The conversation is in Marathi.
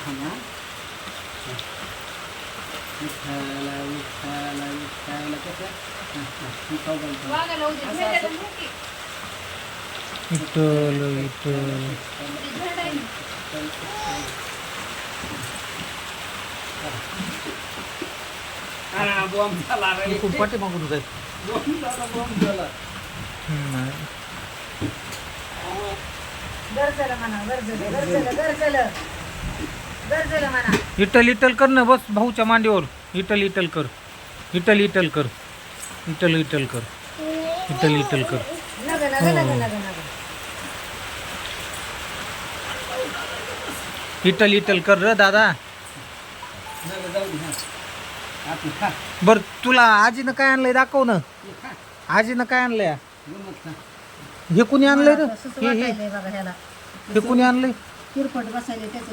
थांबा. विठ्ठला विठ्ठला विठ्ठला कसं मी खाऊ घालतो. वागायला उद्या असं- भेटायला असं. नाही की. विठ्ठल विठ्ठल उद्या भेटायला नाही. हा, बॉम्ब झाला रे. खूप पाठी मागून जाईल. बॉम्ब झाला, बॉम्ब झाला. गरजेला म्हणा, गरजेला म्हणा. इटल इटल कर ना, बस भाऊच्या मांडीवर. इटल इटल कर, इटल इटल कर, इटल इटल कर, इटल इटल कर. नग नग नग नग नग. इटल इटल कर र दादा. जाऊ दे, हा. आपलं खा. बर तुला आजीनं काय आणलंय दाखव ना. हे खा. आजीनं काय आणलंय? गंमत खा. हे कुणी आणलंय रे? तसंच हे वाटायलंय बघा ह्याला. हे कुणी आणलंय? किरपट बसायला त्याचं